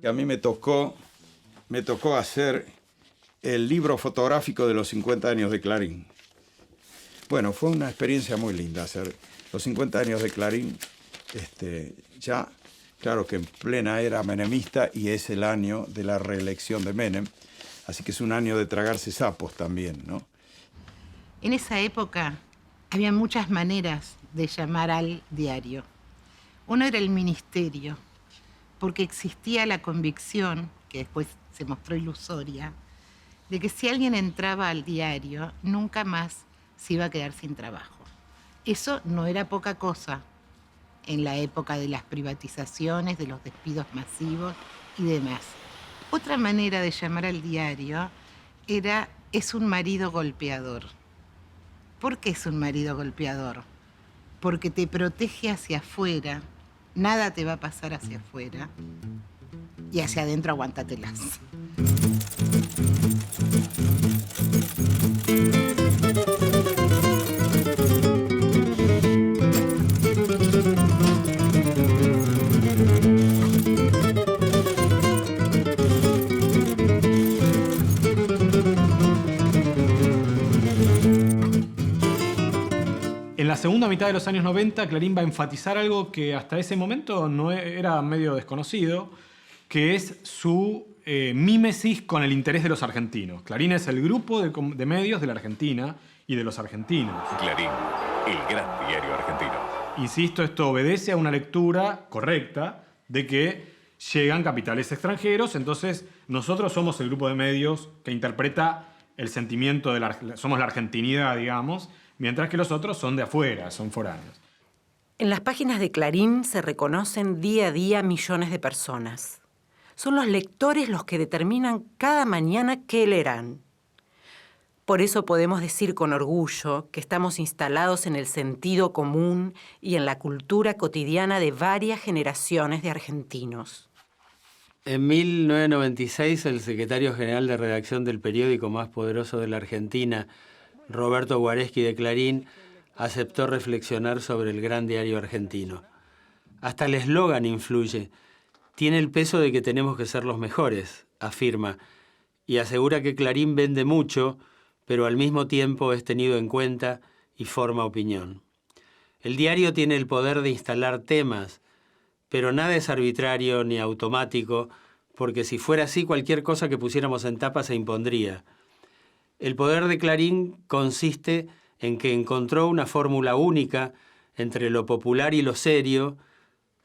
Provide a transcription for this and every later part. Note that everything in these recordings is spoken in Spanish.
A mí me tocó hacer el libro fotográfico de los 50 años de Clarín. Bueno, fue una experiencia muy linda hacer los 50 años de Clarín. Ya, claro que en plena era menemista y es el año de la reelección de Menem. Así que es un año de tragarse sapos también, ¿no? En esa época había muchas maneras de llamar al diario. Uno era el ministerio, porque existía la convicción, que después se mostró ilusoria, de que si alguien entraba al diario, nunca más se iba a quedar sin trabajo. Eso no era poca cosa en la época de las privatizaciones, de los despidos masivos y demás. Otra manera de llamar al diario es un marido golpeador. ¿Por qué es un marido golpeador? Porque te protege hacia afuera. Nada te va a pasar hacia afuera. Y hacia adentro aguántatelas. En la segunda mitad de los años 90, Clarín va a enfatizar algo que hasta ese momento no era medio desconocido, que es su mímesis con el interés de los argentinos. Clarín es el grupo de medios de la Argentina y de los argentinos. Clarín, el gran diario argentino. Insisto, esto obedece a una lectura correcta de que llegan capitales extranjeros, entonces nosotros somos el grupo de medios que interpreta el sentimiento somos la argentinidad, digamos, mientras que los otros son de afuera, son foráneos. En las páginas de Clarín se reconocen día a día millones de personas. Son los lectores los que determinan cada mañana qué leerán. Por eso podemos decir con orgullo que estamos instalados en el sentido común y en la cultura cotidiana de varias generaciones de argentinos. En 1996, el secretario general de redacción del periódico más poderoso de la Argentina, Roberto Guareschi de Clarín, aceptó reflexionar sobre el gran diario argentino. Hasta el eslogan influye. Tiene el peso de que tenemos que ser los mejores, afirma, y asegura que Clarín vende mucho, pero al mismo tiempo es tenido en cuenta y forma opinión. El diario tiene el poder de instalar temas, pero nada es arbitrario ni automático, porque si fuera así, cualquier cosa que pusiéramos en tapa se impondría. El poder de Clarín consiste en que encontró una fórmula única entre lo popular y lo serio,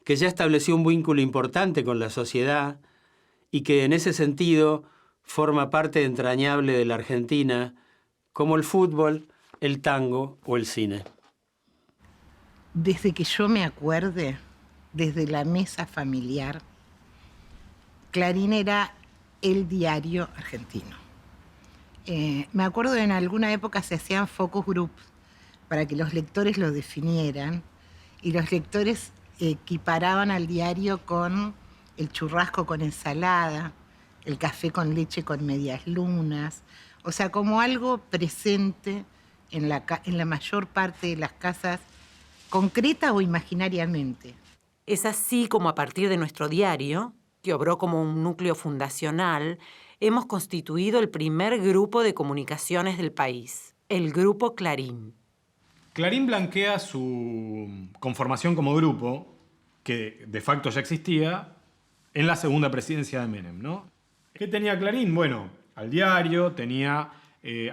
que ya estableció un vínculo importante con la sociedad y que en ese sentido forma parte entrañable de la Argentina, como el fútbol, el tango o el cine. Desde que yo me acuerde, desde la mesa familiar, Clarín era el diario argentino. Me acuerdo en alguna época se hacían focus groups para que los lectores lo definieran y los lectores equiparaban al diario con el churrasco con ensalada, el café con leche con medias lunas, o sea, como algo presente en la mayor parte de las casas, concreta o imaginariamente. Es así como a partir de nuestro diario, que obró como un núcleo fundacional, hemos constituido el primer grupo de comunicaciones del país. El Grupo Clarín. Clarín blanquea su conformación como grupo, que de facto ya existía, en la segunda presidencia de Menem, ¿no? ¿Qué tenía Clarín? Bueno, al diario, tenía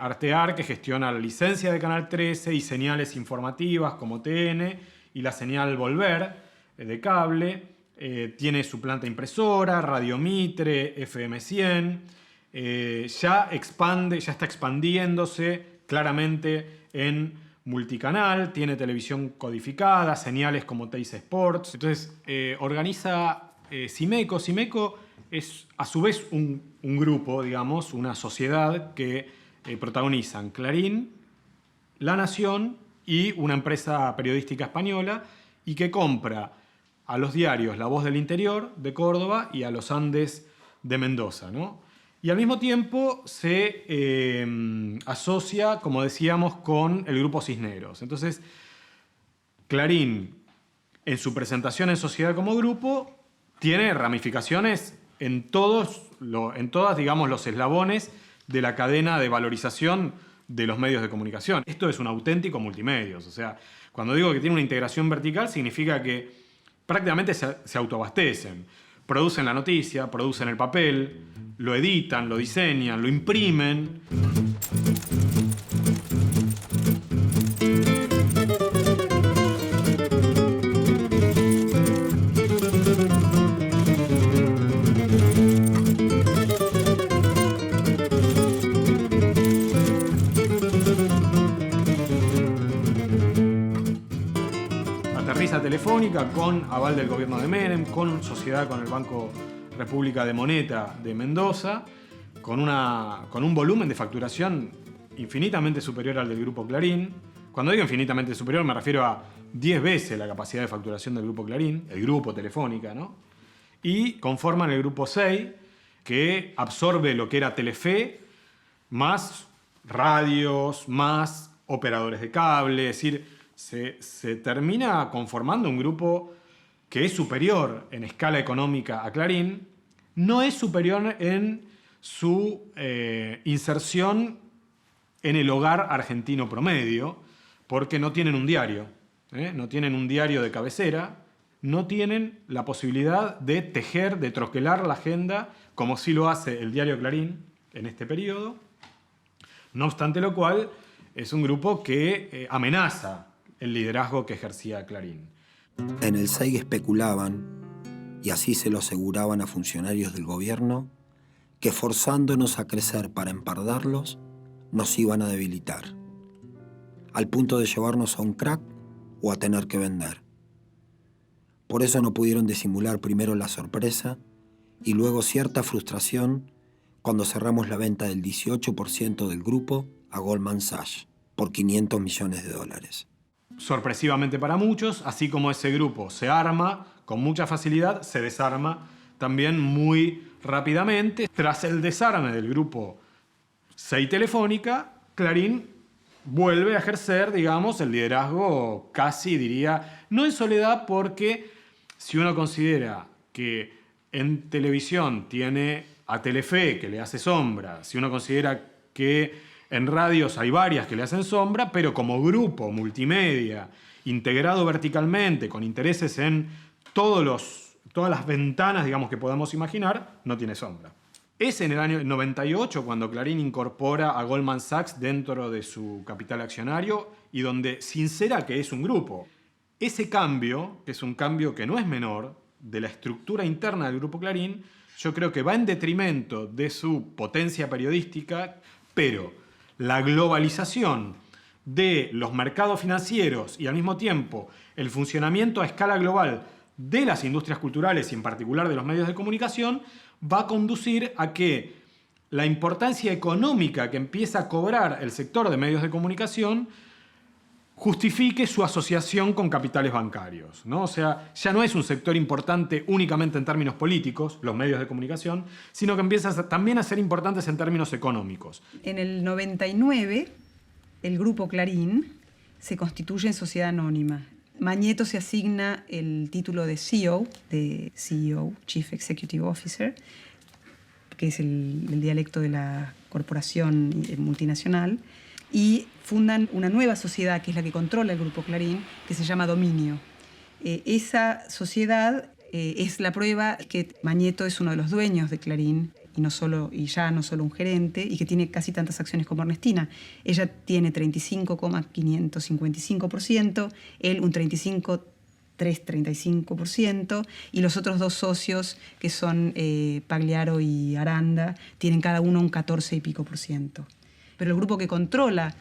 Artear, que gestiona la licencia de Canal 13 y señales informativas como TN y la señal Volver de cable. Tiene su planta impresora, Radio Mitre, FM 100. Ya está expandiéndose claramente en multicanal, tiene televisión codificada, señales como Teis Sports. Entonces, organiza Simeco. Simeco es a su vez un grupo, digamos, una sociedad que protagonizan Clarín, La Nación y una empresa periodística española, y que compra a los diarios La Voz del Interior de Córdoba y a Los Andes de Mendoza, ¿no? Y al mismo tiempo se asocia, como decíamos, con el Grupo Cisneros. Entonces, Clarín, en su presentación en sociedad como grupo, tiene ramificaciones en todas, digamos, los eslabones de la cadena de valorización de los medios de comunicación. Esto es un auténtico multimedios. O sea, cuando digo que tiene una integración vertical, significa que prácticamente se autoabastecen. Producen la noticia, producen el papel, lo editan, lo diseñan, lo imprimen. Aterriza Telefónica con aval del gobierno de Menem, con sociedad con el Banco República de Moneta de Mendoza, con un volumen de facturación infinitamente superior al del Grupo Clarín. Cuando digo infinitamente superior me refiero a 10 veces la capacidad de facturación del Grupo Clarín, el Grupo Telefónica, ¿no? Y conforman el Grupo 6, que absorbe lo que era Telefe, más radios, más operadores de cable, es decir, se termina conformando un grupo que es superior en escala económica a Clarín, no es superior en su inserción en el hogar argentino promedio, porque no tienen un diario, no tienen un diario de cabecera, no tienen la posibilidad de tejer, de troquelar la agenda, como sí lo hace el diario Clarín en este periodo. No obstante lo cual, es un grupo que amenaza el liderazgo que ejercía Clarín. En el SEI especulaban, y así se lo aseguraban a funcionarios del gobierno, que forzándonos a crecer para empardarlos, nos iban a debilitar, al punto de llevarnos a un crack o a tener que vender. Por eso no pudieron disimular primero la sorpresa y luego cierta frustración cuando cerramos la venta del 18% del grupo a Goldman Sachs por $500 millones. Sorpresivamente para muchos, así como ese grupo se arma con mucha facilidad, se desarma también muy rápidamente. Tras el desarme del grupo SEI Telefónica, Clarín vuelve a ejercer, digamos, el liderazgo casi, diría, no en soledad, porque si uno considera que en televisión tiene a Telefe, que le hace sombra, si uno considera que en radios hay varias que le hacen sombra, pero como grupo multimedia, integrado verticalmente, con intereses en todas las ventanas, digamos, que podamos imaginar, no tiene sombra. Es en el año 98 cuando Clarín incorpora a Goldman Sachs dentro de su capital accionario y donde sincera que es un grupo. Ese cambio, que es un cambio que no es menor, de la estructura interna del Grupo Clarín, yo creo que va en detrimento de su potencia periodística, pero la globalización de los mercados financieros y al mismo tiempo el funcionamiento a escala global de las industrias culturales y en particular de los medios de comunicación va a conducir a que la importancia económica que empieza a cobrar el sector de medios de comunicación justifique su asociación con capitales bancarios, ¿no? O sea, ya no es un sector importante únicamente en términos políticos, los medios de comunicación, sino que empieza también a ser importantes en términos económicos. En el 99, el Grupo Clarín se constituye en sociedad anónima. Magneto se asigna el título de CEO, Chief Executive Officer, que es el dialecto de la corporación multinacional. y fundan una nueva sociedad, que es la que controla el Grupo Clarín, que se llama Dominio. Esa sociedad es la prueba que Mañeto es uno de los dueños de Clarín, y ya no solo un gerente, y que tiene casi tantas acciones como Ernestina. Ella tiene 35,555%, él un 35%, y los otros dos socios, que son Pagliaro y Aranda, tienen cada uno un 14 y pico %. Pero el grupo que controla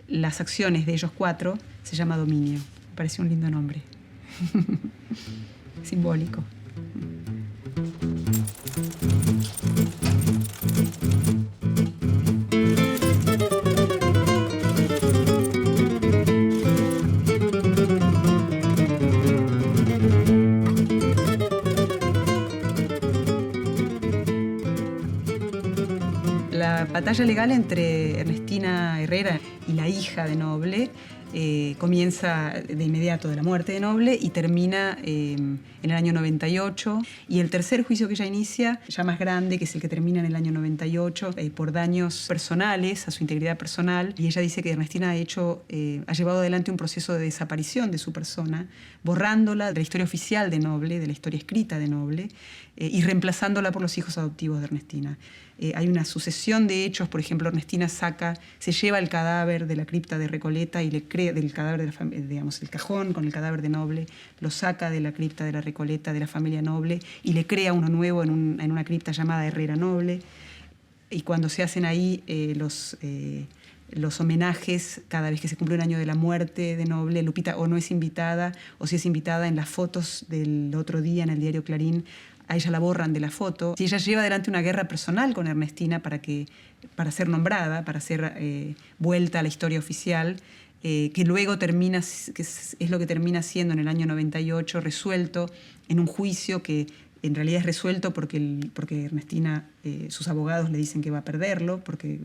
las acciones de ellos cuatro se llama Dominio. Me parece un lindo nombre. Simbólico. La batalla legal entre Ernestina Herrera y la hija de Noble comienza de inmediato de la muerte de Noble y termina en el año 98. Y el tercer juicio que ella inicia, ya más grande, que es el que termina en el año 98, por daños personales a su integridad personal. Y ella dice que Ernestina ha llevado adelante un proceso de desaparición de su persona, borrándola de la historia oficial de Noble, de la historia escrita de Noble, y reemplazándola por los hijos adoptivos de Ernestina. Hay una sucesión de hechos. Por ejemplo, Ernestina se lleva el cadáver de la cripta de Recoleta y le crea del cadáver de la familia, digamos, el cajón con el cadáver de Noble, lo saca de la cripta de la Recoleta de la familia Noble y le crea uno nuevo en una cripta llamada Herrera Noble. Y cuando se hacen ahí los homenajes, cada vez que se cumple un año de la muerte de Noble, Lupita o no es invitada, o si es invitada, en las fotos del otro día en el diario Clarín, a ella la borran de la foto. Y ella lleva adelante una guerra personal con Ernestina para ser nombrada, para ser vuelta a la historia oficial, que luego termina, que es lo que termina siendo en el año 98, resuelto en un juicio que en realidad es resuelto porque Ernestina, sus abogados le dicen que va a perderlo, porque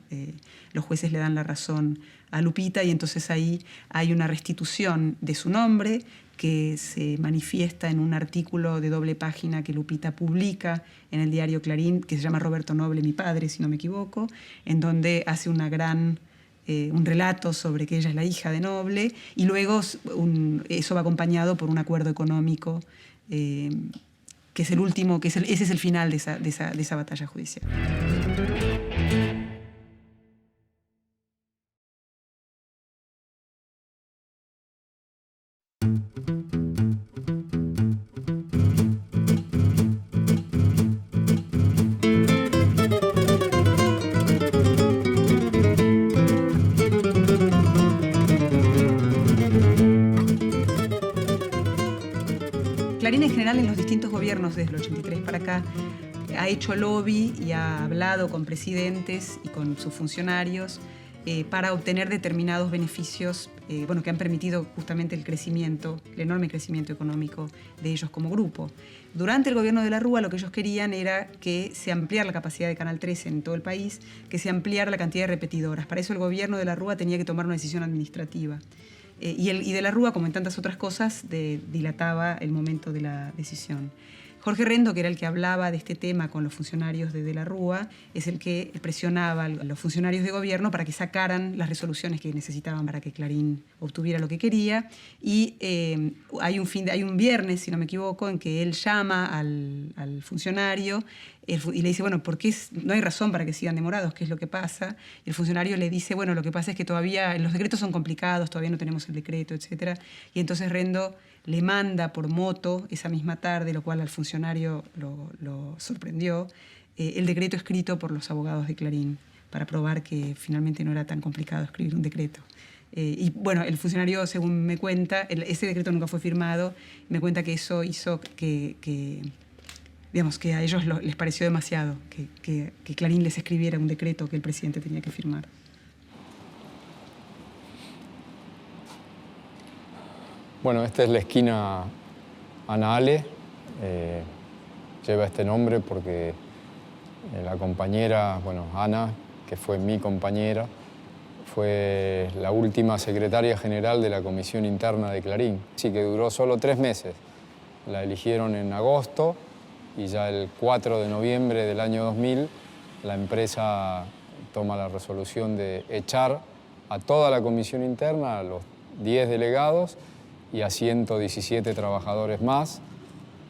los jueces le dan la razón a Lupita, y entonces ahí hay una restitución de su nombre que se manifiesta en un artículo de doble página que Lupita publica en el diario Clarín, que se llama Roberto Noble, mi padre, si no me equivoco, en donde hace un relato sobre que ella es la hija de Noble, y luego eso va acompañado por un acuerdo económico que es el último, ese es el final de esa batalla judicial. Clarín en general en los distintos gobiernos desde el 83 para acá ha hecho lobby y ha hablado con presidentes y con sus funcionarios para obtener determinados beneficios que han permitido justamente el enorme crecimiento económico de ellos como grupo. Durante el gobierno de la Rúa lo que ellos querían era que se ampliara la capacidad de Canal 13 en todo el país, que se ampliara la cantidad de repetidoras. Para eso el gobierno de la Rúa tenía que tomar una decisión administrativa. Y de la Rúa, como en tantas otras cosas, dilataba el momento de la decisión. Jorge Rendo, que era el que hablaba de este tema con los funcionarios de la Rúa, es el que presionaba a los funcionarios de gobierno para que sacaran las resoluciones que necesitaban para que Clarín obtuviera lo que quería. Y hay un viernes, si no me equivoco, en que él llama al funcionario y le dice, bueno, ¿por qué no hay razón para que sigan demorados? ¿Qué es lo que pasa? Y el funcionario le dice, bueno, lo que pasa es que todavía los decretos son complicados, todavía no tenemos el decreto, etc. Y entonces Rendo le manda por moto esa misma tarde, lo cual al funcionario lo sorprendió, el decreto escrito por los abogados de Clarín para probar que finalmente no era tan complicado escribir un decreto. Y bueno, el funcionario, según me cuenta, ese decreto nunca fue firmado, me cuenta que eso hizo que a ellos les pareció demasiado que Clarín les escribiera un decreto que el presidente tenía que firmar. Bueno, esta es la esquina Ana Ale. Lleva este nombre porque la compañera, Ana, que fue mi compañera, fue la última secretaria general de la Comisión Interna de Clarín. Sí, que duró solo 3 meses. La eligieron en agosto y ya el 4 de noviembre del año 2000 la empresa toma la resolución de echar a toda la comisión interna, a los 10 delegados y a 117 trabajadores más.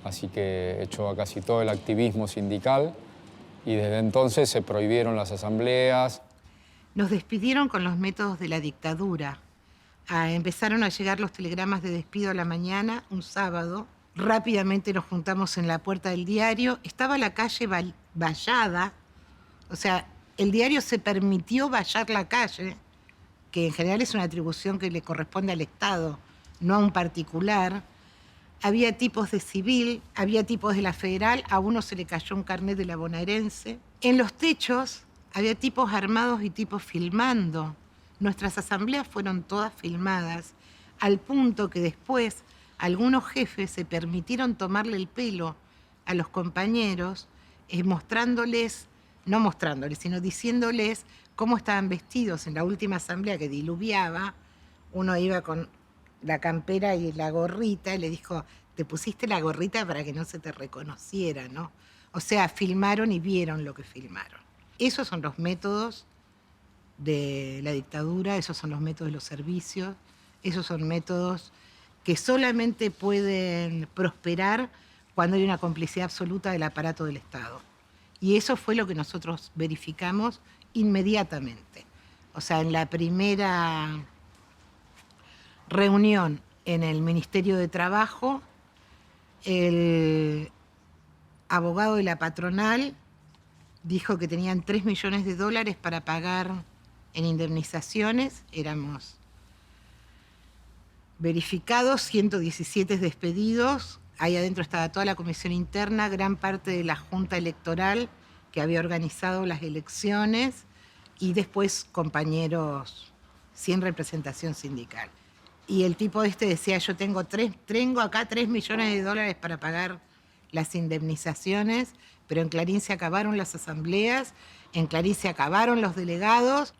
Así que he hecho a casi todo el activismo sindical y desde entonces se prohibieron las asambleas. Nos despidieron con los métodos de la dictadura. Empezaron a llegar los telegramas de despido a la mañana, un sábado. Rápidamente nos juntamos en la puerta del diario. Estaba la calle vallada. O sea, el diario se permitió vallar la calle, que en general es una atribución que le corresponde al Estado, no a un particular. Había tipos de civil, había tipos de la federal, a uno se le cayó un carnet de la bonaerense. En los techos había tipos armados y tipos filmando. Nuestras asambleas fueron todas filmadas, al punto que después algunos jefes se permitieron tomarle el pelo a los compañeros, no mostrándoles, sino diciéndoles cómo estaban vestidos. En la última asamblea que diluviaba, uno iba con la campera y la gorrita y le dijo, te pusiste la gorrita para que no se te reconociera, ¿no? O sea, filmaron y vieron lo que filmaron. Esos son los métodos de la dictadura, esos son los métodos de los servicios, esos son métodos que solamente pueden prosperar cuando hay una complicidad absoluta del aparato del Estado. Y eso fue lo que nosotros verificamos inmediatamente. O sea, en la primera reunión en el Ministerio de Trabajo, el abogado de la patronal dijo que tenían $3 millones para pagar en indemnizaciones. Éramos verificados, 117 despedidos. Ahí adentro estaba toda la comisión interna, gran parte de la junta electoral que había organizado las elecciones y después compañeros sin representación sindical. Y el tipo decía, yo tengo acá $3 millones para pagar las indemnizaciones, pero en Clarín se acabaron las asambleas, en Clarín se acabaron los delegados.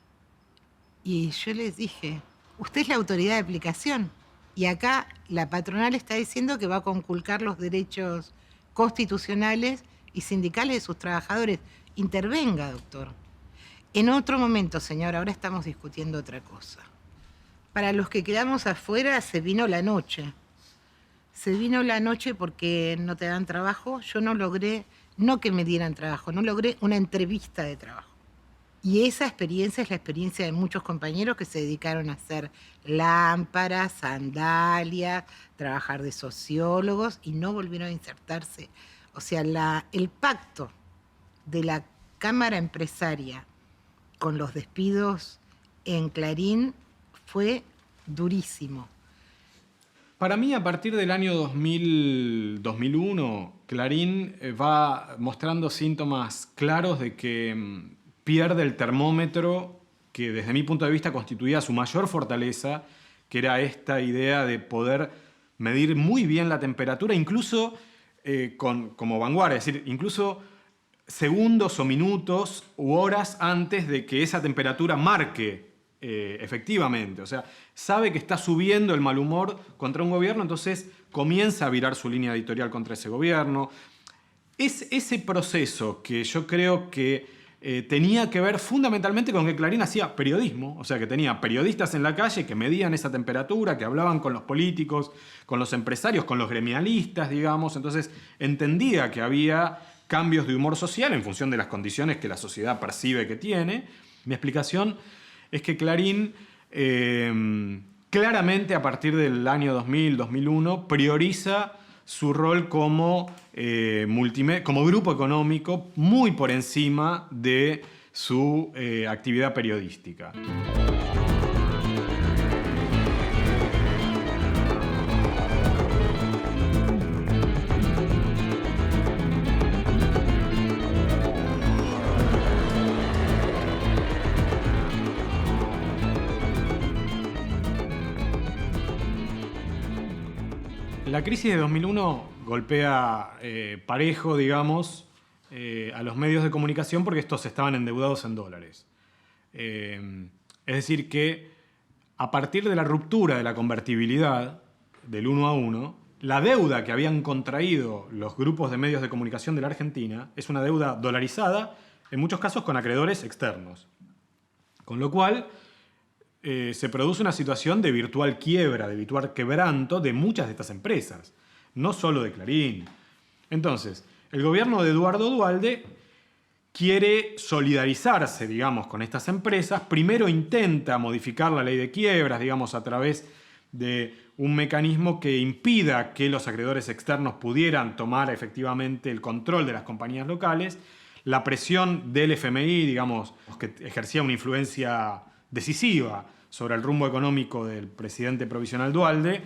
Y yo les dije, usted es la autoridad de aplicación. Y acá la patronal está diciendo que va a conculcar los derechos constitucionales y sindicales de sus trabajadores. Intervenga, doctor. En otro momento, señor, ahora estamos discutiendo otra cosa. Para los que quedamos afuera se vino la noche. Se vino la noche porque no te dan trabajo. Yo no logré, no que me dieran trabajo, no logré una entrevista de trabajo. Y esa experiencia es la experiencia de muchos compañeros que se dedicaron a hacer lámparas, sandalias, trabajar de sociólogos y no volvieron a insertarse. O sea, el pacto de la Cámara Empresaria con los despidos en Clarín fue durísimo. Para mí, a partir del año 2001, Clarín va mostrando síntomas claros de que pierde el termómetro que desde mi punto de vista constituía su mayor fortaleza, que era esta idea de poder medir muy bien la temperatura, incluso como vanguardia, es decir, incluso segundos o minutos u horas antes de que esa temperatura marque efectivamente. O sea, sabe que está subiendo el mal humor contra un gobierno, entonces comienza a virar su línea editorial contra ese gobierno. Es ese proceso que yo creo que tenía que ver fundamentalmente con que Clarín hacía periodismo, o sea, que tenía periodistas en la calle que medían esa temperatura, que hablaban con los políticos, con los empresarios, con los gremialistas, digamos. Entonces entendía que había cambios de humor social en función de las condiciones que la sociedad percibe que tiene. Mi explicación es que Clarín claramente a partir del año 2000-2001 prioriza su rol como grupo económico muy por encima de su actividad periodística. La crisis de 2001 golpea parejo, digamos, a los medios de comunicación porque estos estaban endeudados en dólares. Es decir, que a partir de la ruptura de la convertibilidad del 1 a 1, la deuda que habían contraído los grupos de medios de comunicación de la Argentina es una deuda dolarizada, en muchos casos con acreedores externos. Con lo cual, se produce una situación de virtual quiebra, de virtual quebranto de muchas de estas empresas, no solo de Clarín. Entonces, el gobierno de Eduardo Duhalde quiere solidarizarse, digamos, con estas empresas. Primero intenta modificar la ley de quiebras, digamos, a través de un mecanismo que impida que los acreedores externos pudieran tomar efectivamente el control de las compañías locales. La presión del FMI, digamos, que ejercía una influencia decisiva sobre el rumbo económico del presidente provisional Duhalde,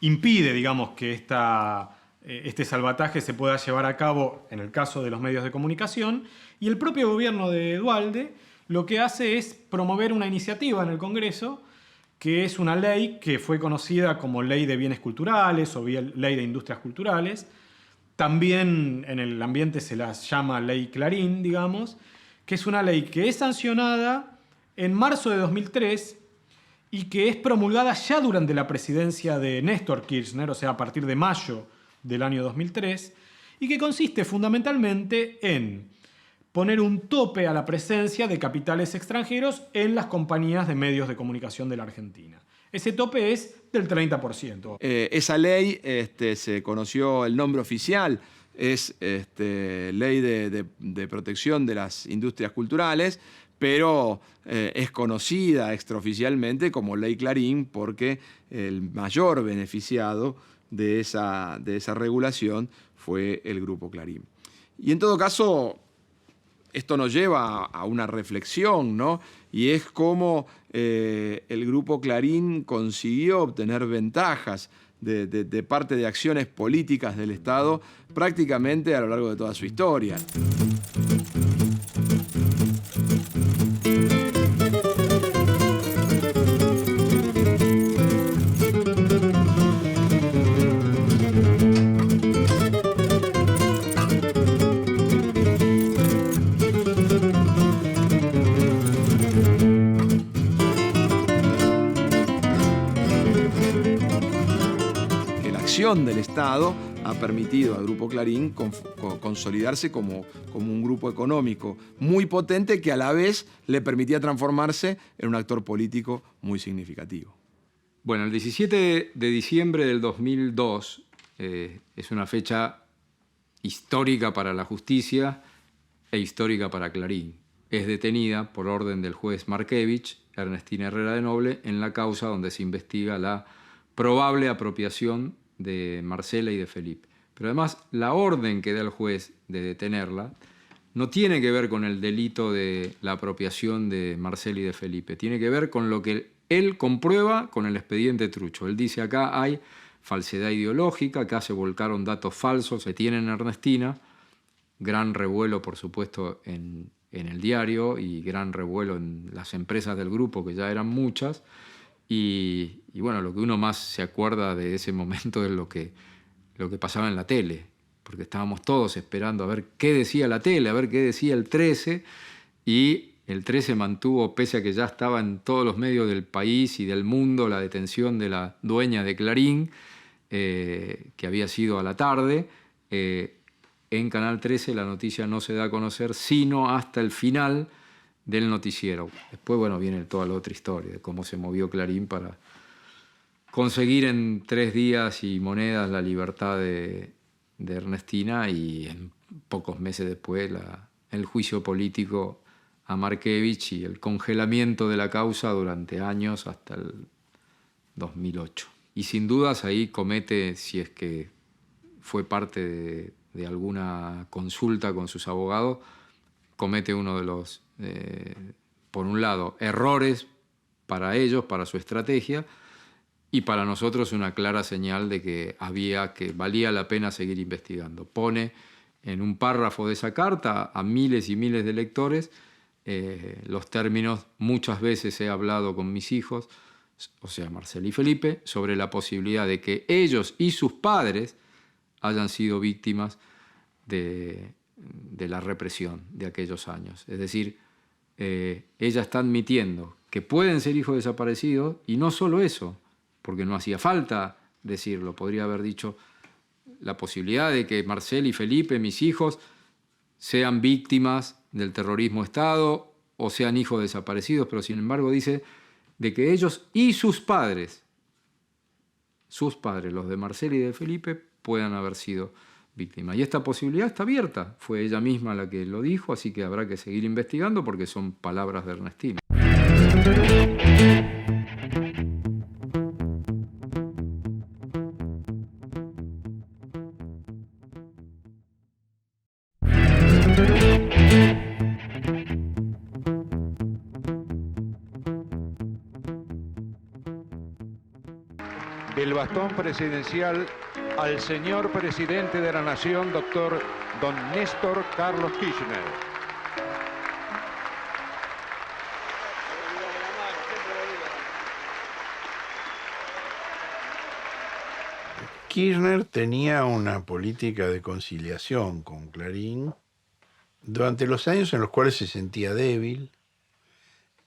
impide, digamos, que este salvataje se pueda llevar a cabo en el caso de los medios de comunicación, y el propio gobierno de Duhalde lo que hace es promover una iniciativa en el Congreso, que es una ley que fue conocida como Ley de Bienes Culturales o Ley de Industrias Culturales. También en el ambiente se las llama Ley Clarín, digamos, que es una ley que es sancionada en marzo de 2003 y que es promulgada ya durante la presidencia de Néstor Kirchner, o sea, a partir de mayo del año 2003, y que consiste fundamentalmente en poner un tope a la presencia de capitales extranjeros en las compañías de medios de comunicación de la Argentina. Ese tope es del 30%. Esa ley se conoció el nombre oficial, es Ley de Protección de las Industrias Culturales, pero es conocida extraoficialmente como Ley Clarín porque el mayor beneficiado de esa regulación fue el Grupo Clarín. Y en todo caso, esto nos lleva a una reflexión, ¿no? Y es cómo el Grupo Clarín consiguió obtener ventajas de parte de acciones políticas del Estado prácticamente a lo largo de toda su historia. Del Estado ha permitido al Grupo Clarín consolidarse como un grupo económico muy potente que a la vez le permitía transformarse en un actor político muy significativo. Bueno, el 17 de diciembre del 2002 es una fecha histórica para la justicia e histórica para Clarín. Es detenida por orden del juez Markevich, Ernestina Herrera de Noble, en la causa donde se investiga la probable apropiación de Marcela y de Felipe. Pero además, la orden que da el juez de detenerla no tiene que ver con el delito de la apropiación de Marcela y de Felipe, tiene que ver con lo que él comprueba con el expediente Trucho. Él dice acá hay falsedad ideológica, acá se volcaron datos falsos, se tienen en Ernestina, gran revuelo por supuesto en el diario y gran revuelo en las empresas del grupo, que ya eran muchas. Y bueno, lo que uno más se acuerda de ese momento es lo que pasaba en la tele, porque estábamos todos esperando a ver qué decía la tele, a ver qué decía el 13, y el 13 mantuvo, pese a que ya estaba en todos los medios del país y del mundo, la detención de la dueña de Clarín, que había sido a la tarde. En Canal 13 la noticia no se da a conocer sino hasta el final del noticiero. Después, bueno, viene toda la otra historia de cómo se movió Clarín para conseguir en 3 días y monedas la libertad de Ernestina, y en pocos meses después el juicio político a Markevich y el congelamiento de la causa durante años hasta el 2008. Y sin dudas ahí comete, si es que fue parte de alguna consulta con sus abogados, comete uno de los, por un lado, errores para ellos, para su estrategia, y para nosotros una clara señal de que valía la pena seguir investigando. Pone en un párrafo de esa carta a miles y miles de lectores los términos: muchas veces he hablado con mis hijos, o sea, Marcela y Felipe, sobre la posibilidad de que ellos y sus padres hayan sido víctimas de la represión de aquellos años. Es decir, ella está admitiendo que pueden ser hijos desaparecidos, y no solo eso, porque no hacía falta decirlo. Podría haber dicho la posibilidad de que Marcela y Felipe, mis hijos, sean víctimas del terrorismo de Estado o sean hijos desaparecidos, pero sin embargo dice de que ellos y sus padres, los de Marcela y de Felipe, puedan haber sido víctimas. Y esta posibilidad está abierta. Fue ella misma la que lo dijo, así que habrá que seguir investigando porque son palabras de Ernestina. Del bastón presidencial al señor presidente de la Nación, doctor don Néstor Carlos Kirchner. Kirchner tenía una política de conciliación con Clarín durante los años en los cuales se sentía débil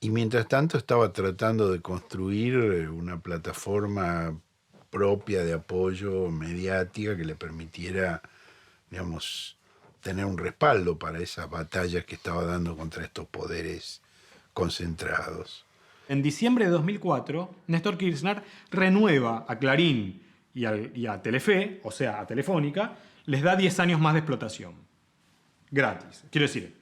y mientras tanto estaba tratando de construir una plataforma propia de apoyo mediática que le permitiera, digamos, tener un respaldo para esas batallas que estaba dando contra estos poderes concentrados. En diciembre de 2004, Néstor Kirchner renueva a Clarín y a Telefe, o sea, a Telefónica, les da 10 años más de explotación. Gratis. Quiero decir,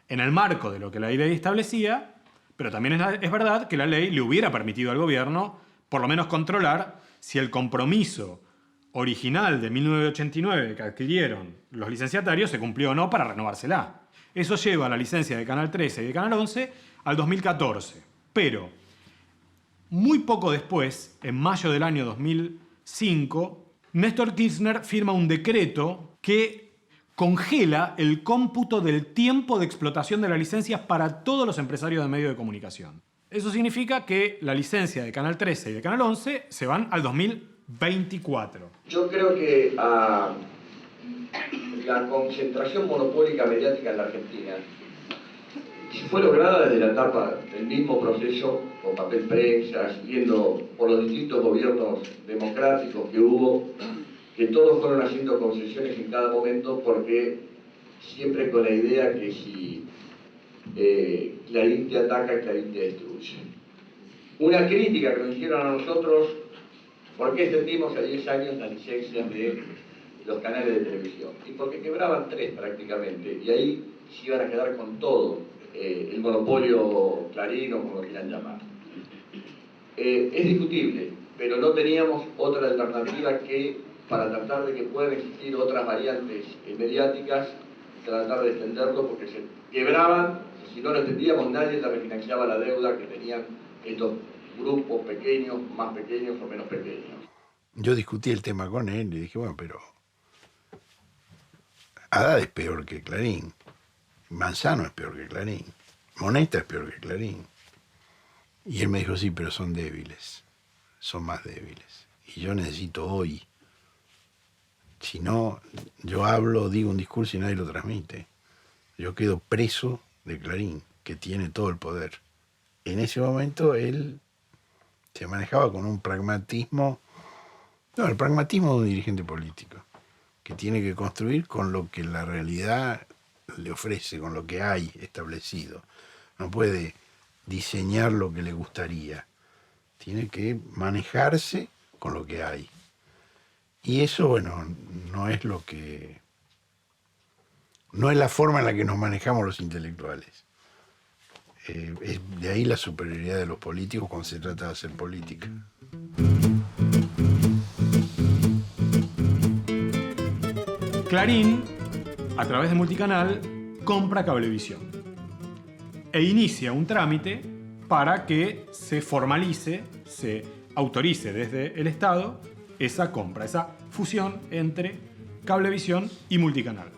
en el marco de lo que la ley establecía, pero también es verdad que la ley le hubiera permitido al gobierno por lo menos controlar si el compromiso original de 1989 que adquirieron los licenciatarios se cumplió o no para renovársela. Eso lleva a la licencia de Canal 13 y de Canal 11 al 2014. Pero, muy poco después, en mayo del año 2005, Néstor Kirchner firma un decreto que congela el cómputo del tiempo de explotación de las licencias para todos los empresarios de medios de comunicación. Eso significa que la licencia de Canal 13 y de Canal 11 se van al 2024. Yo creo que la concentración monopólica mediática en la Argentina, si fue lograda desde la etapa del mismo proceso, con papel prensa, siguiendo por los distintos gobiernos democráticos que hubo, que todos fueron haciendo concesiones en cada momento, porque siempre con la idea que si Clarín te ataca, Clarín te destruye. Una crítica que nos hicieron a nosotros, ¿por qué extendimos a 10 años las licencias de los canales de televisión? Y porque quebraban 3 prácticamente, y ahí se iban a quedar con todo, el monopolio Clarín o como lo quieran llamar. Es discutible, pero no teníamos otra alternativa que, para tratar de que puedan existir otras variantes mediáticas, tratar de extenderlo, porque se quebraban. Si no lo entendíamos, nadie le refinanciaba la deuda que tenían estos grupos pequeños, más pequeños o menos pequeños. Yo discutí el tema con él y dije, bueno, pero Haddad es peor que Clarín, Manzano es peor que Clarín, Moneta es peor que Clarín. Y él me dijo, sí, pero son débiles, son más débiles. Y yo necesito hoy. Si no, yo hablo, digo un discurso y nadie lo transmite. Yo quedo preso de Clarín, que tiene todo el poder. En ese momento él se manejaba con un pragmatismo, no, el pragmatismo de un dirigente político, que tiene que construir con lo que la realidad le ofrece, con lo que hay establecido. No puede diseñar lo que le gustaría. Tiene que manejarse con lo que hay. Y eso, bueno, no es la forma en la que nos manejamos los intelectuales. Es de ahí la superioridad de los políticos cuando se trata de hacer política. Clarín, a través de Multicanal, compra Cablevisión e inicia un trámite para que se formalice, se autorice desde el Estado esa compra, esa fusión entre Cablevisión y Multicanal.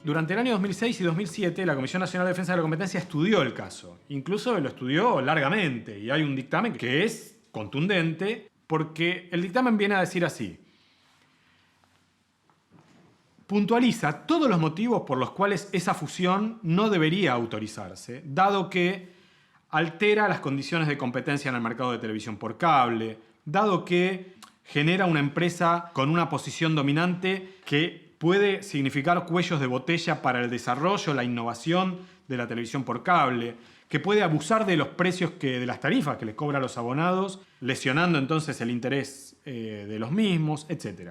Durante el año 2006 y 2007, la Comisión Nacional de Defensa de la Competencia estudió el caso. Incluso lo estudió largamente y hay un dictamen que es contundente porque el dictamen viene a decir así. Puntualiza todos los motivos por los cuales esa fusión no debería autorizarse, dado que altera las condiciones de competencia en el mercado de televisión por cable, dado que genera una empresa con una posición dominante que puede significar cuellos de botella para el desarrollo, la innovación de la televisión por cable, que puede abusar de los precios de las tarifas que les cobra a los abonados, lesionando entonces el interés de los mismos, etc.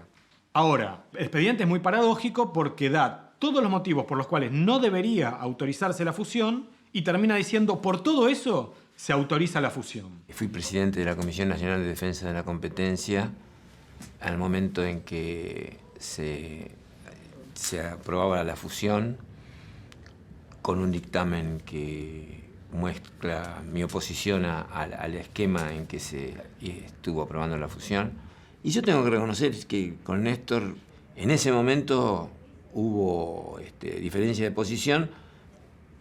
Ahora, el expediente es muy paradójico porque da todos los motivos por los cuales no debería autorizarse la fusión y termina diciendo, por todo eso se autoriza la fusión. Fui presidente de la Comisión Nacional de Defensa de la Competencia al momento en que se aprobaba la fusión, con un dictamen que muestra mi oposición al esquema en que se estuvo aprobando la fusión. Y yo tengo que reconocer que con Néstor en ese momento hubo diferencia de posición,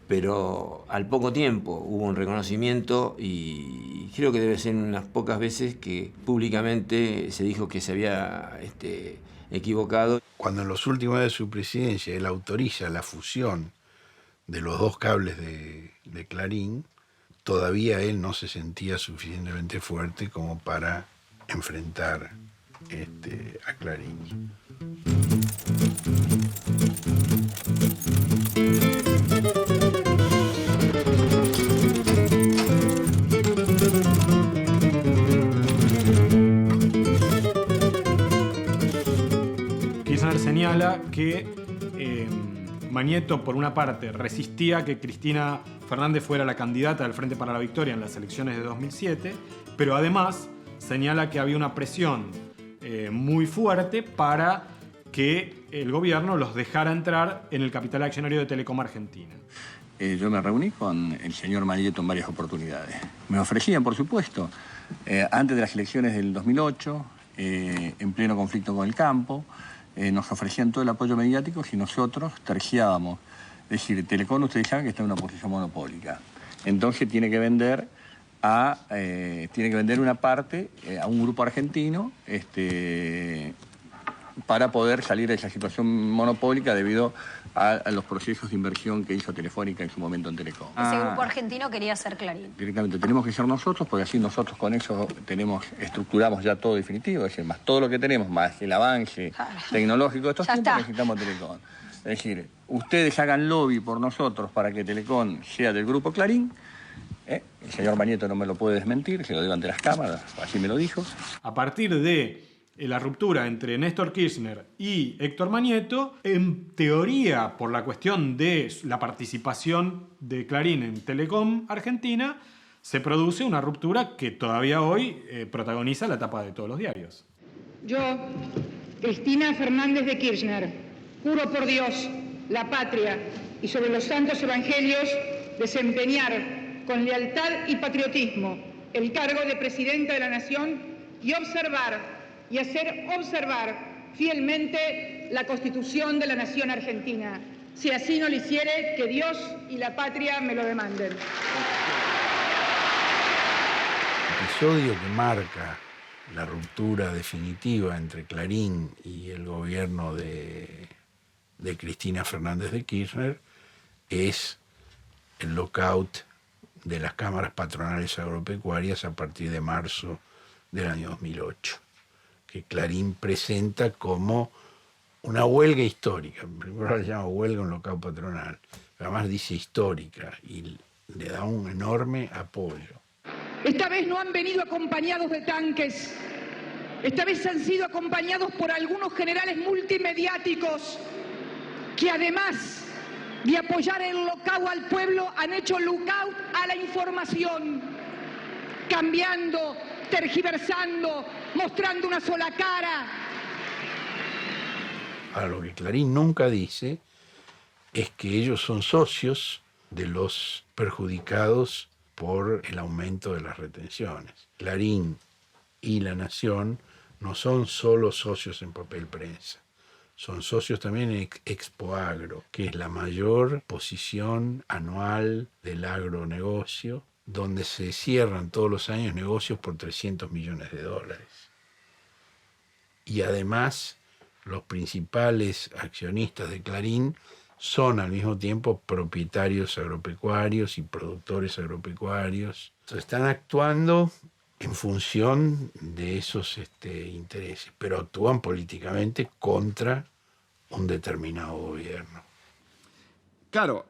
pero al poco tiempo hubo un reconocimiento y creo que debe ser unas pocas veces que públicamente se dijo que se había equivocado. Cuando en los últimos días de su presidencia él autoriza la fusión de los dos cables de Clarín, todavía él no se sentía suficientemente fuerte como para enfrentar a Clarín. Kirchner señala que Mañeto, por una parte, resistía que Cristina Fernández fuera la candidata del Frente para la Victoria en las elecciones de 2007, pero además señala que había una presión muy fuerte para que el gobierno los dejara entrar en el capital accionario de Telecom Argentina. Yo me reuní con el señor Mañeto en varias oportunidades. Me ofrecían, por supuesto, antes de las elecciones del 2008, en pleno conflicto con el campo, nos ofrecían todo el apoyo mediático si nosotros terciábamos. Es decir, Telecom, ustedes saben que está en una posición monopólica. Entonces tiene que vender una parte a un grupo argentino para poder salir de esa situación monopólica debido a los procesos de inversión que hizo Telefónica en su momento en Telecom. Ese grupo argentino quería ser Clarín. Directamente tenemos que ser nosotros, porque así nosotros con eso estructuramos ya todo definitivo, es decir, más todo lo que tenemos, más el avance tecnológico de estos tiempos, necesitamos Telecom. Es decir, ustedes hagan lobby por nosotros para que Telecom sea del grupo Clarín. El señor Mañeto no me lo puede desmentir, se lo digo ante las cámaras, así me lo dijo. A partir de la ruptura entre Néstor Kirchner y Héctor Mañeto, en teoría, por la cuestión de la participación de Clarín en Telecom Argentina, se produce una ruptura que todavía hoy protagoniza la tapa de todos los diarios. Yo, Cristina Fernández de Kirchner, juro por Dios, la patria y sobre los santos evangelios desempeñar con lealtad y patriotismo el cargo de Presidenta de la Nación y hacer observar fielmente la Constitución de la Nación Argentina. Si así no lo hiciere, que Dios y la patria me lo demanden. El episodio que marca la ruptura definitiva entre Clarín y el gobierno de Cristina Fernández de Kirchner es el lockout de las cámaras patronales agropecuarias a partir de marzo del año 2008, que Clarín presenta como una huelga histórica. Primero la llama huelga, un lockout patronal, pero además dice histórica y le da un enorme apoyo. Esta vez no han venido acompañados de tanques, esta vez han sido acompañados por algunos generales multimediáticos que además de apoyar el lockout al pueblo han hecho lockout a la información, cambiando, tergiversando, mostrando una sola cara. Ahora, lo que Clarín nunca dice es que ellos son socios de los perjudicados por el aumento de las retenciones. Clarín y La Nación no son solo socios en papel prensa, son socios también en Expoagro, que es la mayor posición anual del agronegocio, donde se cierran todos los años negocios por $300 millones. Y además, los principales accionistas de Clarín son al mismo tiempo propietarios agropecuarios y productores agropecuarios. Entonces, están actuando en función de esos intereses, pero actúan políticamente contra un determinado gobierno. Claro,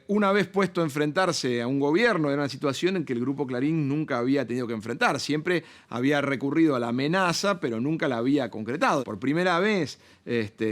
una vez puesto a enfrentarse a un gobierno, era una situación en que el Grupo Clarín nunca había tenido que enfrentar. Siempre había recurrido a la amenaza, pero nunca la había concretado. Por primera vez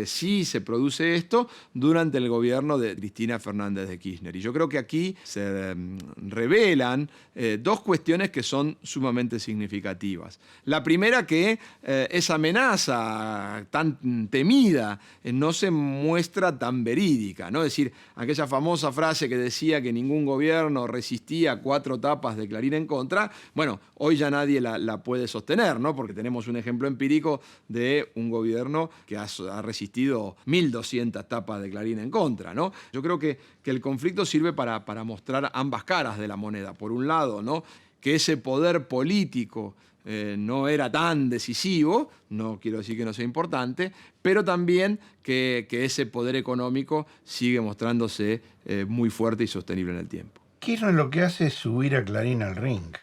sí se produce esto durante el gobierno de Cristina Fernández de Kirchner. Y yo creo que aquí se revelan dos cuestiones que son sumamente significativas. La primera, que esa amenaza tan temida no se muestra tan verídica, ¿no? Es decir, aquella famosa frase que decía que ningún gobierno resistía 4 tapas de Clarín en contra, bueno, hoy ya nadie la puede sostener, ¿no? Porque tenemos un ejemplo empírico de un gobierno que ha resistido 1.200 tapas de Clarín en contra, ¿no? Yo creo que el conflicto sirve para mostrar ambas caras de la moneda. Por un lado, ¿no?, que ese poder político no era tan decisivo, no quiero decir que no sea importante, pero también que ese poder económico sigue mostrándose muy fuerte y sostenible en el tiempo. Kirchner lo que hace es subir a Clarín al ring.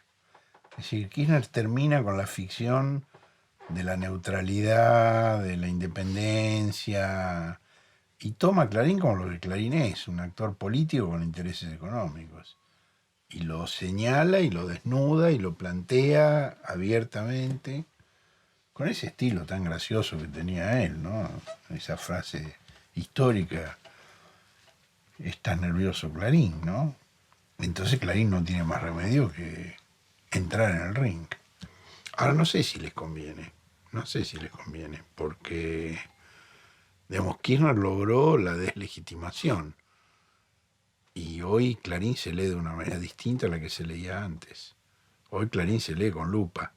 Es decir, Kirchner termina con la ficción de la neutralidad, de la independencia, y toma a Clarín como lo que Clarín es, un actor político con intereses económicos. Y lo señala y lo desnuda y lo plantea abiertamente, con ese estilo tan gracioso que tenía él, ¿no? Esa frase histórica, «Estás nervioso, Clarín», ¿no? Entonces Clarín no tiene más remedio que entrar en el ring. Ahora no sé si les conviene, porque, digamos, Kirchner logró la deslegitimación. Y hoy Clarín se lee de una manera distinta a la que se leía antes. Hoy Clarín se lee con lupa.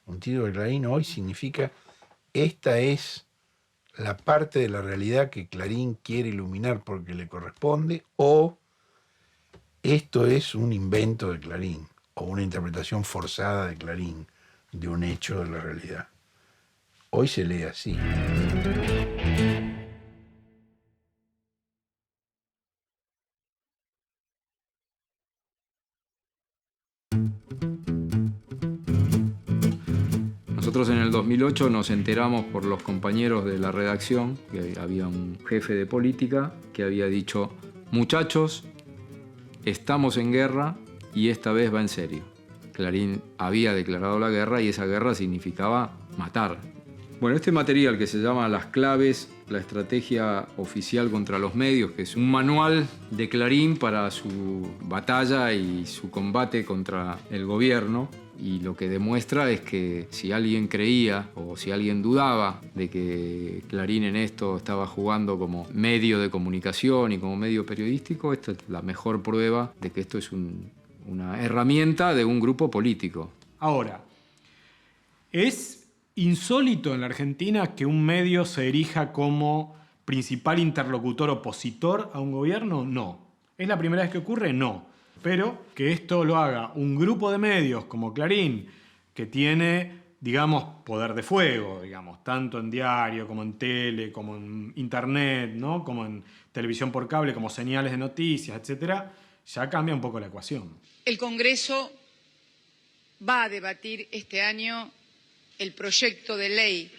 Un título de Clarín hoy significa: esta es la parte de la realidad que Clarín quiere iluminar porque le corresponde, o esto es un invento de Clarín, o una interpretación forzada de Clarín de un hecho de la realidad. Hoy se lee así. Nosotros en el 2008 nos enteramos por los compañeros de la redacción que había un jefe de política que había dicho: muchachos, estamos en guerra y esta vez va en serio. Clarín había declarado la guerra y esa guerra significaba matar. Bueno, este material que se llama Las claves, la estrategia oficial contra los medios, que es un manual de Clarín para su batalla y su combate contra el gobierno, y lo que demuestra es que si alguien creía o si alguien dudaba de que Clarín en esto estaba jugando como medio de comunicación y como medio periodístico, esta es la mejor prueba de que esto es una herramienta de un grupo político. Ahora, ¿es insólito en la Argentina que un medio se erija como principal interlocutor opositor a un gobierno? No. ¿Es la primera vez que ocurre? No. Pero que esto lo haga un grupo de medios como Clarín, que tiene, digamos, poder de fuego, digamos, tanto en diario como en tele, como en internet, ¿no?, como en televisión por cable, como señales de noticias, etcétera, ya cambia un poco la ecuación. El Congreso va a debatir este año el proyecto de ley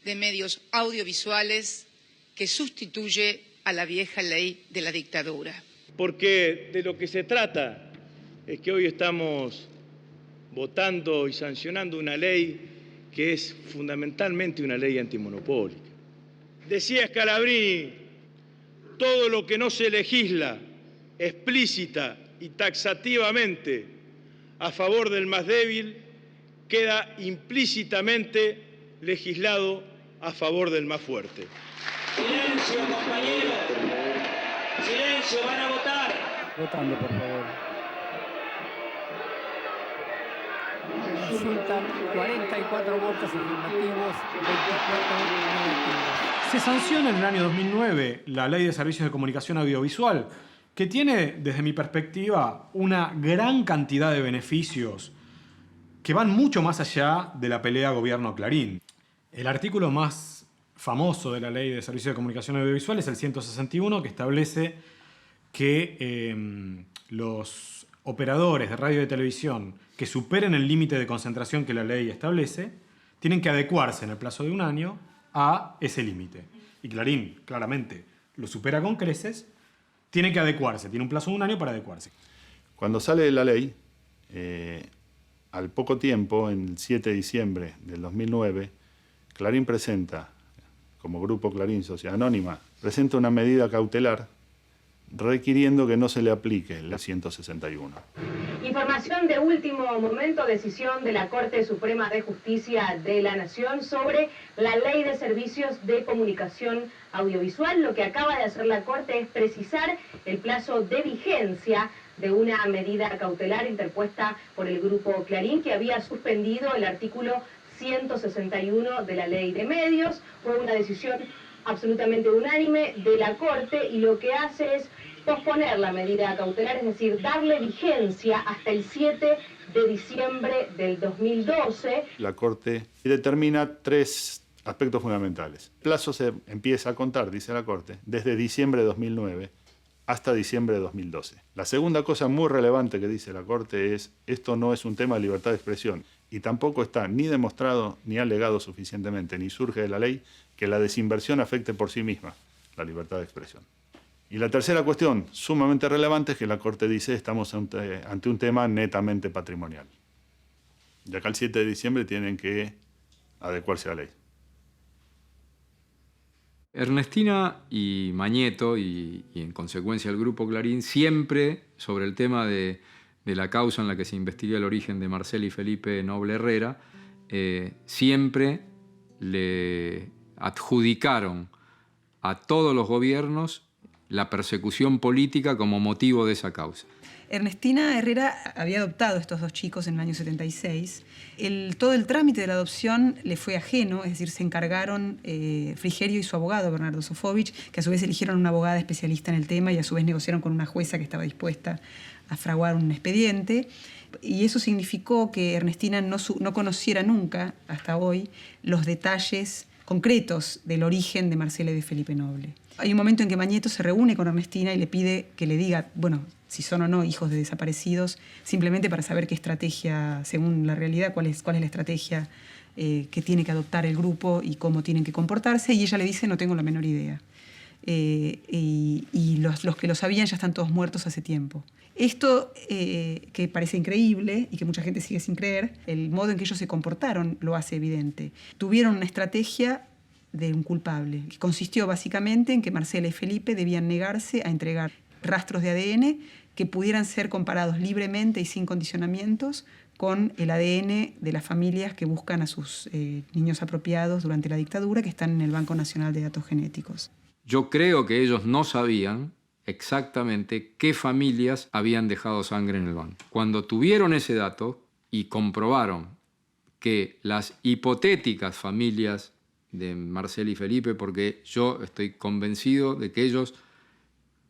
de medios audiovisuales que sustituye a la vieja ley de la dictadura. Porque de lo que se trata es que hoy estamos votando y sancionando una ley que es fundamentalmente una ley antimonopólica. Decía Scalabrini: todo lo que no se legisla explícita y taxativamente a favor del más débil queda implícitamente legislado a favor del más fuerte. Silencio, compañeros. Silencio, van a votar. Votando, por favor. Resultan 44 votos afirmativos, 24 negativos. Se sanciona en el año 2009 la Ley de Servicios de Comunicación Audiovisual, que tiene, desde mi perspectiva, una gran cantidad de beneficios que van mucho más allá de la pelea gobierno-Clarín. El artículo más famoso de la Ley de Servicios de Comunicación Audiovisual es el 161, que establece que los operadores de radio y de televisión que superen el límite de concentración que la ley establece tienen que adecuarse en el plazo de un año a ese límite. Y Clarín, claramente, lo supera con creces, tiene que adecuarse, tiene un plazo de 1 año para adecuarse. Cuando sale la ley, al poco tiempo, en el 7 de diciembre del 2009, Clarín presenta, como Grupo Clarín Sociedad Anónima, presenta una medida cautelar requiriendo que no se le aplique la 161. Información de último momento, decisión de la Corte Suprema de Justicia de la Nación sobre la Ley de Servicios de Comunicación Audiovisual. Lo que acaba de hacer la Corte es precisar el plazo de vigencia de una medida cautelar interpuesta por el Grupo Clarín, que había suspendido el artículo 161 de la Ley de Medios. Fue una decisión absolutamente unánime de la Corte y lo que hace es posponer la medida cautelar, es decir, darle vigencia hasta el 7 de diciembre del 2012. La Corte determina 3 aspectos fundamentales. El plazo se empieza a contar, dice la Corte, desde diciembre de 2009 hasta diciembre de 2012. La segunda cosa muy relevante que dice la Corte es: esto no es un tema de libertad de expresión y tampoco está ni demostrado ni alegado suficientemente, ni surge de la ley, que la desinversión afecte por sí misma la libertad de expresión. Y la tercera cuestión, sumamente relevante, es que la Corte dice: estamos ante un tema netamente patrimonial. Y acá el 7 de diciembre tienen que adecuarse a la ley. Ernestina y Mañeto, y en consecuencia el Grupo Clarín, siempre sobre el tema de la causa en la que se investiga el origen de Marcela y Felipe Noble Herrera, siempre le adjudicaron a todos los gobiernos la persecución política como motivo de esa causa. Ernestina Herrera había adoptado a estos 2 chicos en el año 76. Todo el trámite de la adopción le fue ajeno, es decir, se encargaron Frigerio y su abogado, Bernardo Sofovich, que a su vez eligieron una abogada especialista en el tema y a su vez negociaron con una jueza que estaba dispuesta a fraguar un expediente. Y eso significó que Ernestina no conociera nunca, hasta hoy, los detalles concretos del origen de Marcela y de Felipe Noble. Hay un momento en que Mañeto se reúne con Ernestina y le pide que le diga, bueno, si son o no hijos de desaparecidos, simplemente para saber qué estrategia, según la realidad, cuál es la estrategia que tiene que adoptar el grupo y cómo tienen que comportarse, y ella le dice: no tengo la menor idea. Y los que lo sabían ya están todos muertos hace tiempo. Esto, que parece increíble y que mucha gente sigue sin creer, el modo en que ellos se comportaron lo hace evidente. Tuvieron una estrategia de un culpable, que consistió básicamente en que Marcela y Felipe debían negarse a entregar rastros de ADN que pudieran ser comparados libremente y sin condicionamientos con el ADN de las familias que buscan a sus niños apropiados durante la dictadura, que están en el Banco Nacional de Datos Genéticos. Yo creo que ellos no sabían exactamente qué familias habían dejado sangre en el banco. Cuando tuvieron ese dato y comprobaron que las hipotéticas familias de Marcela y Felipe, porque yo estoy convencido de que ellos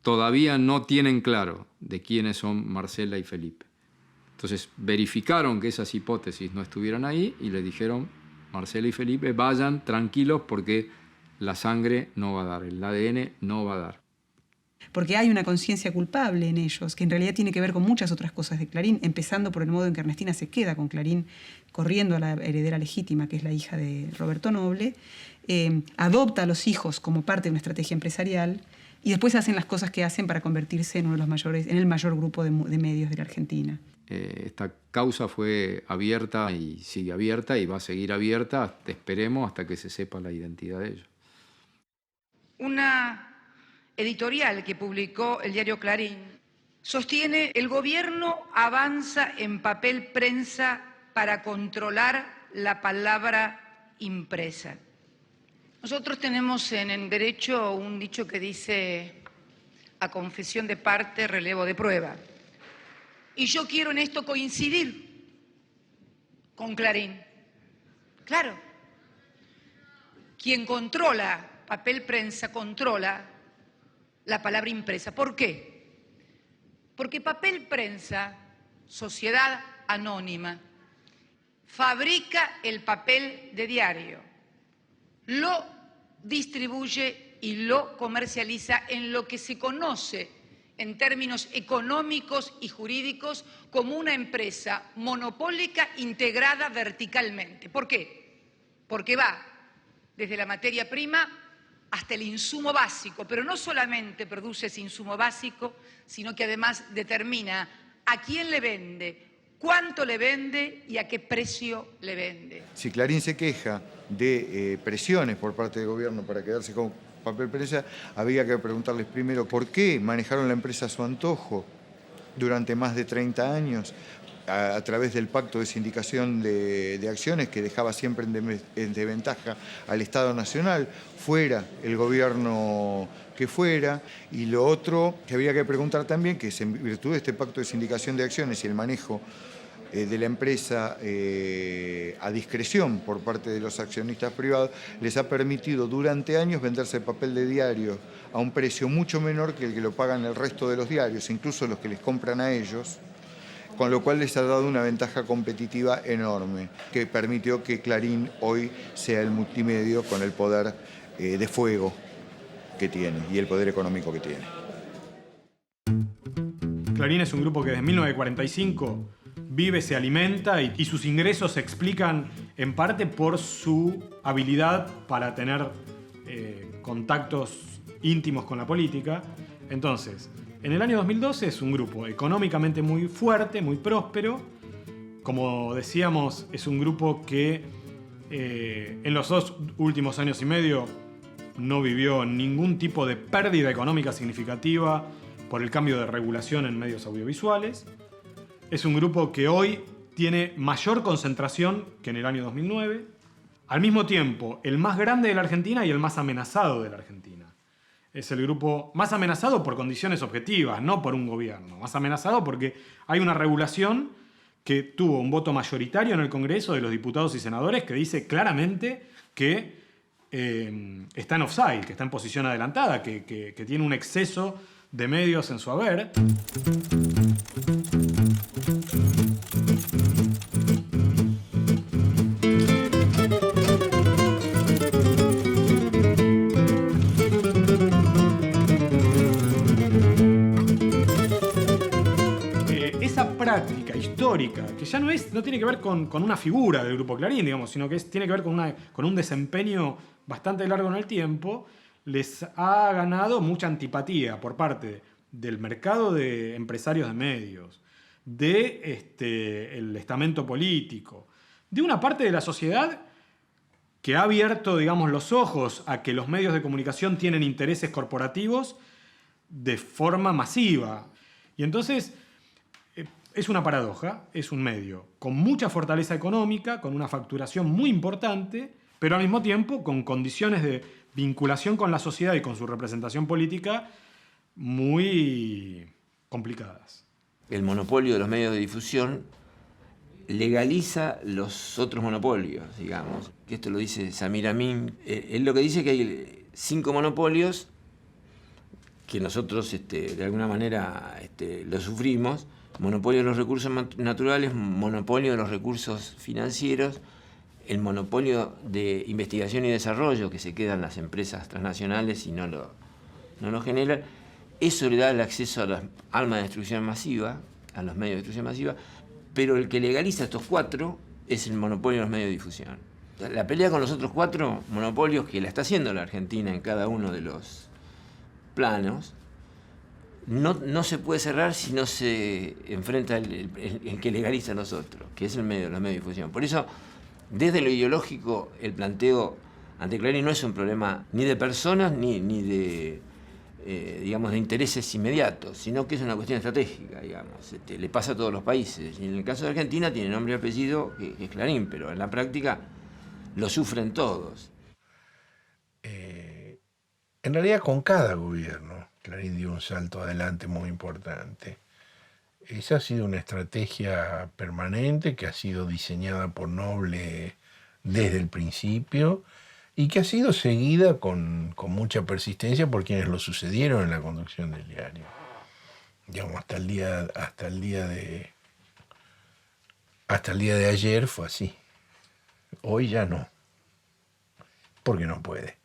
todavía no tienen claro de quiénes son Marcela y Felipe. Entonces verificaron que esas hipótesis no estuvieran ahí y le dijeron: Marcela y Felipe, vayan tranquilos porque la sangre no va a dar, el ADN no va a dar. Porque hay una conciencia culpable en ellos, que en realidad tiene que ver con muchas otras cosas de Clarín, empezando por el modo en que Ernestina se queda con Clarín, corriendo a la heredera legítima, que es la hija de Roberto Noble, adopta a los hijos como parte de una estrategia empresarial, y después hacen las cosas que hacen para convertirse en uno de los mayores, en el mayor grupo de medios de la Argentina. Esta causa fue abierta y sigue abierta y va a seguir abierta, esperemos, hasta que se sepa la identidad de ellos. Una editorial que publicó el diario Clarín sostiene: el gobierno avanza en papel prensa para controlar la palabra impresa. Nosotros tenemos en el derecho un dicho que dice: a confesión de parte, relevo de prueba. Y yo quiero en esto coincidir con Clarín. Claro, quien controla papel prensa controla la palabra impresa. ¿Por qué? Porque papel prensa, sociedad anónima, fabrica el papel de diario, lo distribuye y lo comercializa en lo que se conoce en términos económicos y jurídicos como una empresa monopólica integrada verticalmente. ¿Por qué? Porque va desde la materia prima hasta el insumo básico, pero no solamente produce ese insumo básico, sino que además determina a quién le vende, cuánto le vende y a qué precio le vende. Si Clarín se queja de presiones por parte del gobierno para quedarse con papel prensa, había que preguntarles primero por qué manejaron la empresa a su antojo durante más de 30 años a través del pacto de sindicación de acciones que dejaba siempre en desventaja al Estado Nacional, fuera el gobierno que fuera. Y lo otro que había que preguntar también, que es en virtud de este pacto de sindicación de acciones y el manejo de la empresa a discreción por parte de los accionistas privados, les ha permitido durante años venderse papel de diario a un precio mucho menor que el que lo pagan el resto de los diarios, incluso los que les compran a ellos, con lo cual les ha dado una ventaja competitiva enorme, que permitió que Clarín hoy sea el multimedio con el poder de fuego que tiene y el poder económico que tiene. Clarín es un grupo que desde 1945 vive, se alimenta y sus ingresos se explican en parte por su habilidad para tener contactos íntimos con la política. Entonces, en el año 2012 es un grupo económicamente muy fuerte, muy próspero. Como decíamos, es un grupo que en los 2 últimos años y medio no vivió ningún tipo de pérdida económica significativa por el cambio de regulación en medios audiovisuales. Es un grupo que hoy tiene mayor concentración que en el año 2009. Al mismo tiempo, el más grande de la Argentina y el más amenazado de la Argentina. Es el grupo más amenazado por condiciones objetivas, no por un gobierno. Más amenazado porque hay una regulación que tuvo un voto mayoritario en el Congreso de los diputados y senadores que dice claramente que está en offside, que está en posición adelantada, que tiene un exceso de medios en su haber. Esa práctica histórica, que ya no tiene que ver con una figura del Grupo Clarín, digamos, sino que tiene que ver con un desempeño bastante largo en el tiempo, les ha ganado mucha antipatía por parte del mercado de empresarios de medios, del estamento político, de una parte de la sociedad que ha abierto, digamos, los ojos a que los medios de comunicación tienen intereses corporativos de forma masiva. Y entonces es una paradoja, es un medio con mucha fortaleza económica, con una facturación muy importante, pero al mismo tiempo con condiciones de vinculación con la sociedad y con su representación política muy complicadas. El monopolio de los medios de difusión legaliza los otros monopolios, digamos. Que esto lo dice Samir Amin. Él lo que dice es que hay 5 monopolios que nosotros de alguna manera lo sufrimos. Monopolio de los recursos naturales, monopolio de los recursos financieros, el monopolio de investigación y desarrollo que se quedan las empresas transnacionales y no lo generan. Eso le da el acceso a las armas de destrucción masiva, a los medios de destrucción masiva, pero el que legaliza estos 4 es el monopolio de los medios de difusión. La pelea con los otros 4 monopolios que la está haciendo la Argentina en cada uno de los planos, no se puede cerrar si no se enfrenta el que legaliza a los otros, que es los medios de difusión. Por eso, desde lo ideológico, el planteo ante Clarín no es un problema ni de personas ni de digamos, de intereses inmediatos, sino que es una cuestión estratégica, digamos. Le pasa a todos los países. Y en el caso de Argentina tiene nombre y apellido que es Clarín, pero en la práctica lo sufren todos. En realidad, con cada gobierno, Clarín dio un salto adelante muy importante. Esa ha sido una estrategia permanente que ha sido diseñada por Noble desde el principio y que ha sido seguida con mucha persistencia por quienes lo sucedieron en la conducción del diario. Digamos, hasta el día de ayer fue así. Hoy ya no, porque no puede.